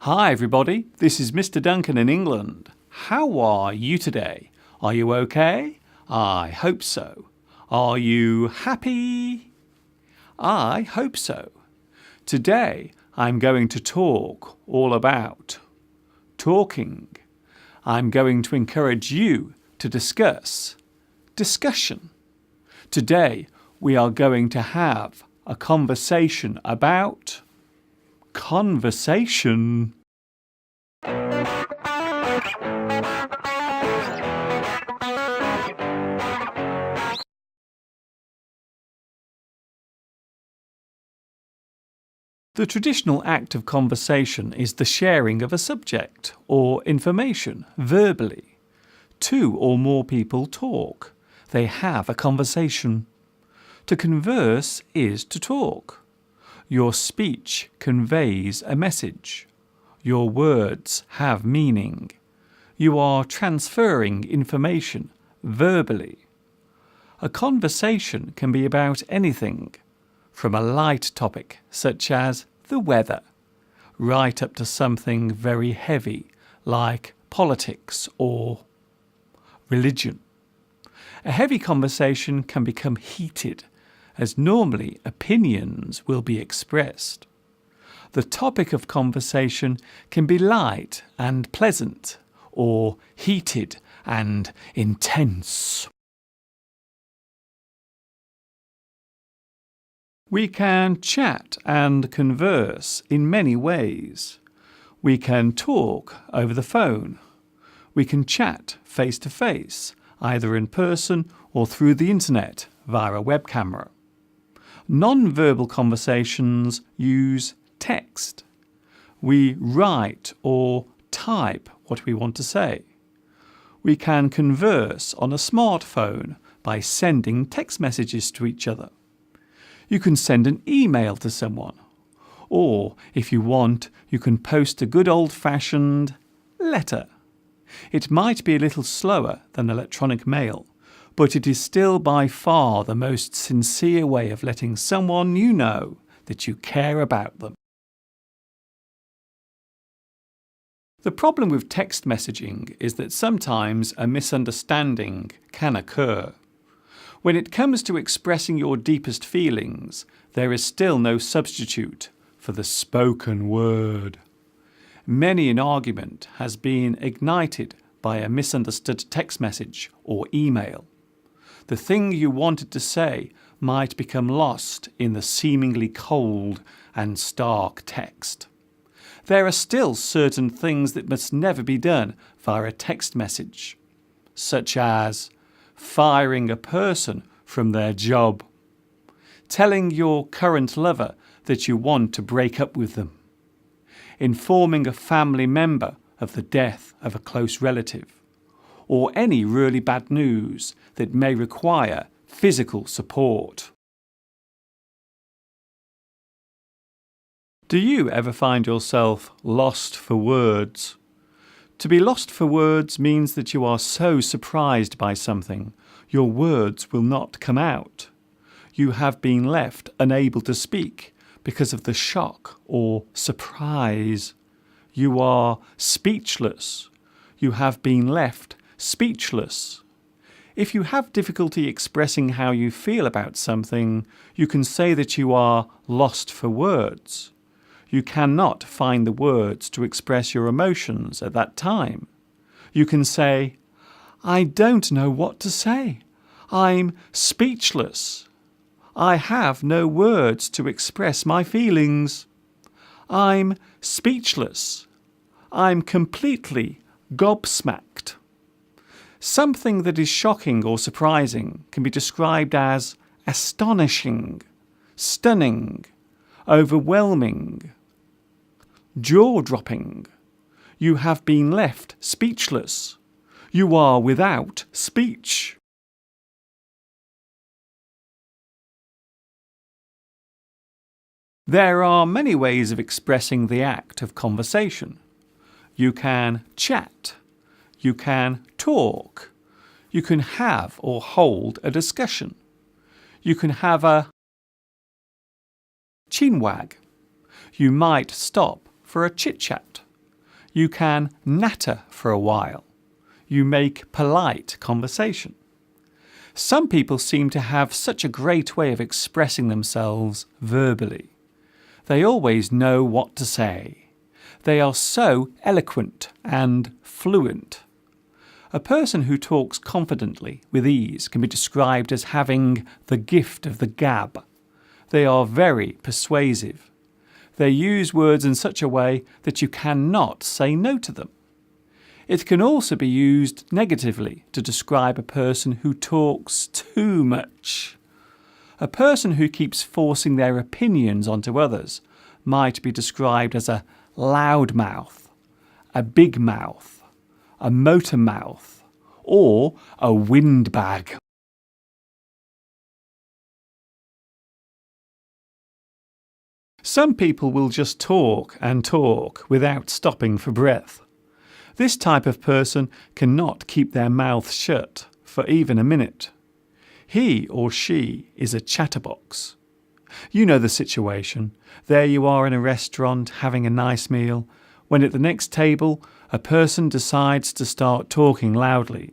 Hi everybody, this is Mr. Duncan in England. How are you today? Are you okay? I hope so. Are you happy? I hope so. Today I'm going to talk all about talking. I'm going to encourage you to discuss discussion. Today we are going to have a conversation about conversation. The traditional act of conversation is the sharing of a subject or information verbally. Two or more people talk. They have a conversation. To converse is to talk. Your speech conveys a message. Your words have meaning. You are transferring information verbally. A conversation can be about anything, from a light topic such as the weather, right up to something very heavy like politics or religion. A heavy conversation can become heated, as normally opinions will be expressed. The topic of conversation can be light and pleasant, or heated and intense. We can chat and converse in many ways. We can talk over the phone. We can chat face to face, either in person or through the internet via a web camera. Non-verbal conversations use text. We write or type what we want to say. We can converse on a smartphone by sending text messages to each other. You can send an email to someone. Or, if you want, you can post a good old-fashioned letter. It might be a little slower than electronic mail, but it is still by far the most sincere way of letting someone you know that you care about them. The problem with text messaging is that sometimes a misunderstanding can occur. When it comes to expressing your deepest feelings, there is still no substitute for the spoken word. Many an argument has been ignited by a misunderstood text message or email. The thing you wanted to say might become lost in the seemingly cold and stark text. There are still certain things that must never be done via a text message, such as firing a person from their job, telling your current lover that you want to break up with them, informing a family member of the death of a close relative, or any really bad news that may require physical support. Do you ever find yourself lost for words? To be lost for words means that you are so surprised by something, your words will not come out. You have been left unable to speak because of the shock or surprise. You are speechless. You have been left speechless. If you have difficulty expressing how you feel about something, you can say that you are lost for words. You cannot find the words to express your emotions at that time. You can say, I don't know what to say. I'm speechless. I have no words to express my feelings. I'm speechless. I'm completely gobsmacked. Something that is shocking or surprising can be described as astonishing, stunning, overwhelming, jaw-dropping. You have been left speechless. You are without speech. There are many ways of expressing the act of conversation. You can chat. You can talk. You can have or hold a discussion. You can have a chinwag. You might stop for a chit-chat. You can natter for a while. You make polite conversation. Some people seem to have such a great way of expressing themselves verbally. They always know what to say. They are so eloquent and fluent. A person who talks confidently, with ease, can be described as having the gift of the gab. They are very persuasive. They use words in such a way that you cannot say no to them. It can also be used negatively to describe a person who talks too much. A person who keeps forcing their opinions onto others might be described as a loudmouth, a big mouth, a motor mouth, or a windbag. Some people will just talk and talk without stopping for breath. This type of person cannot keep their mouth shut for even a minute. He or she is a chatterbox. You know the situation. There you are in a restaurant having a nice meal, when at the next table a person decides to start talking loudly.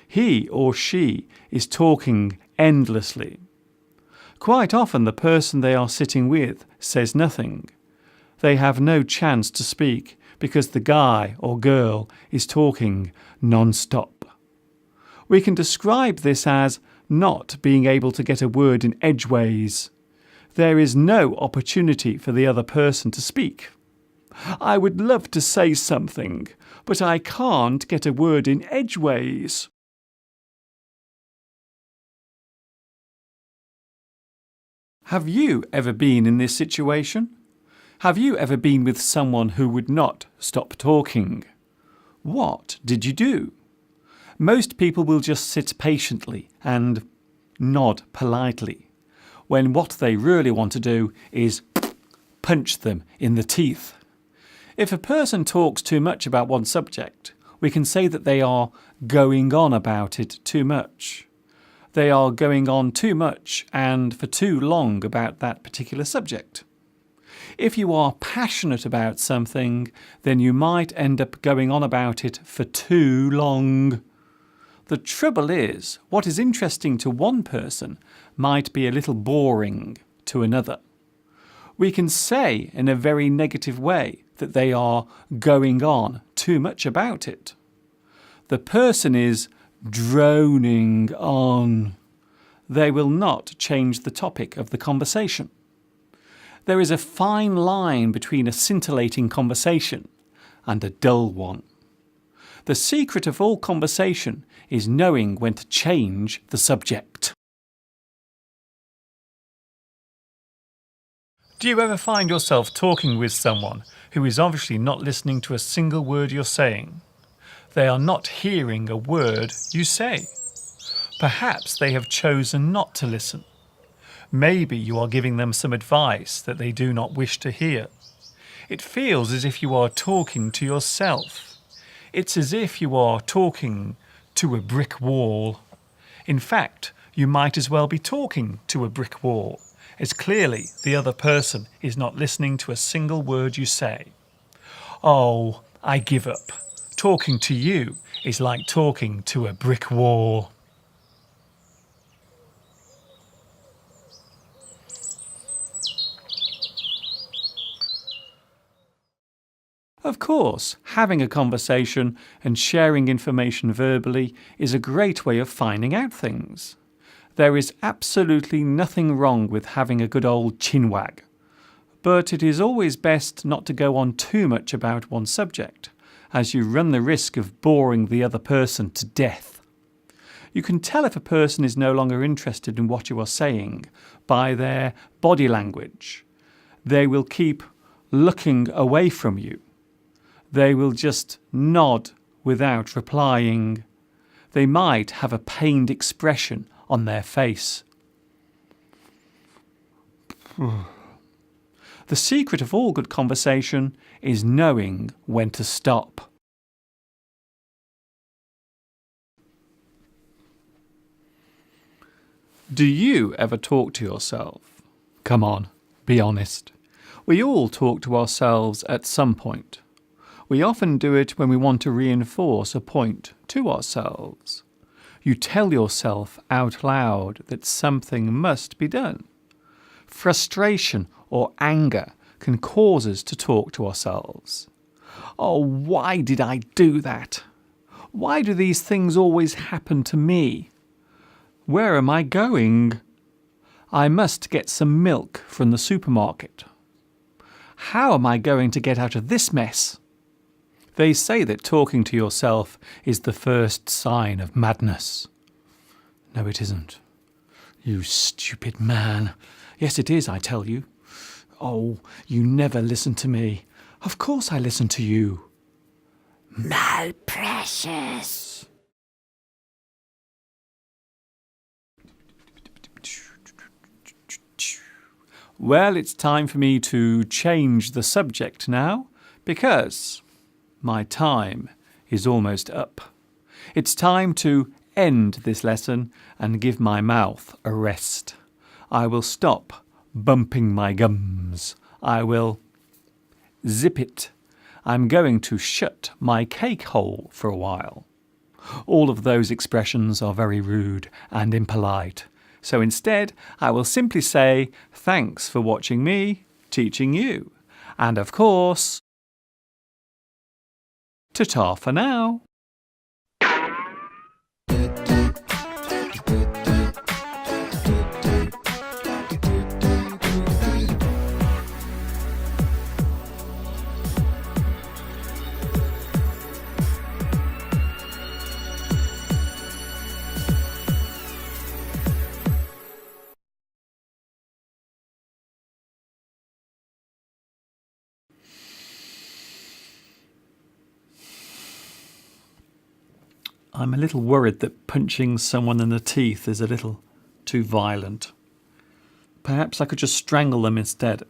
He or she is talking endlessly. Quite often the person they are sitting with says nothing. They have no chance to speak because the guy or girl is talking non-stop. We can describe this as not being able to get a word in edgeways. There is no opportunity for the other person to speak. I would love to say something, but I can't get a word in edgeways. Have you ever been in this situation? Have you ever been with someone who would not stop talking? What did you do? Most people will just sit patiently and nod politely, when what they really want to do is punch them in the teeth. If a person talks too much about one subject, we can say that they are going on about it too much. They are going on too much and for too long about that particular subject. If you are passionate about something, then you might end up going on about it for too long. The trouble is, what is interesting to one person might be a little boring to another. We can say in a very negative way that they are going on too much about it. The person is droning on. They will not change the topic of the conversation. There is a fine line between a scintillating conversation and a dull one. The secret of all conversation is knowing when to change the subject. Do you ever find yourself talking with someone who is obviously not listening to a single word you're saying? They are not hearing a word you say. Perhaps they have chosen not to listen. Maybe you are giving them some advice that they do not wish to hear. It feels as if you are talking to yourself. It's as if you are talking to a brick wall. In fact, you might as well be talking to a brick wall, as clearly the other person is not listening to a single word you say. Oh, I give up. Talking to you is like talking to a brick wall. Of course, having a conversation and sharing information verbally is a great way of finding out things. There is absolutely nothing wrong with having a good old chinwag. But it is always best not to go on too much about one subject, as you run the risk of boring the other person to death. You can tell if a person is no longer interested in what you are saying by their body language. They will keep looking away from you. They will just nod without replying. They might have a pained expression on their face. The secret of all good conversation is knowing when to stop. Do you ever talk to yourself? Come on, be honest. We all talk to ourselves at some point. We often do it when we want to reinforce a point to ourselves. You tell yourself out loud that something must be done. Frustration or anger can cause us to talk to ourselves. Oh, why did I do that? Why do these things always happen to me? Where am I going? I must get some milk from the supermarket. How am I going to get out of this mess? They say that talking to yourself is the first sign of madness. No, it isn't. You stupid man. Yes, it is, I tell you. Oh, you never listen to me. Of course I listen to you. My precious. Well, it's time for me to change the subject now, because my time is almost up. It's time to end this lesson and give my mouth a rest. I will stop bumping my gums. I will zip it. I'm going to shut my cake hole for a while. All of those expressions are very rude and impolite. So instead, I will simply say, thanks for watching me, teaching you. And of course, ta-ta for now. I'm a little worried that punching someone in the teeth is a little too violent. Perhaps I could just strangle them instead.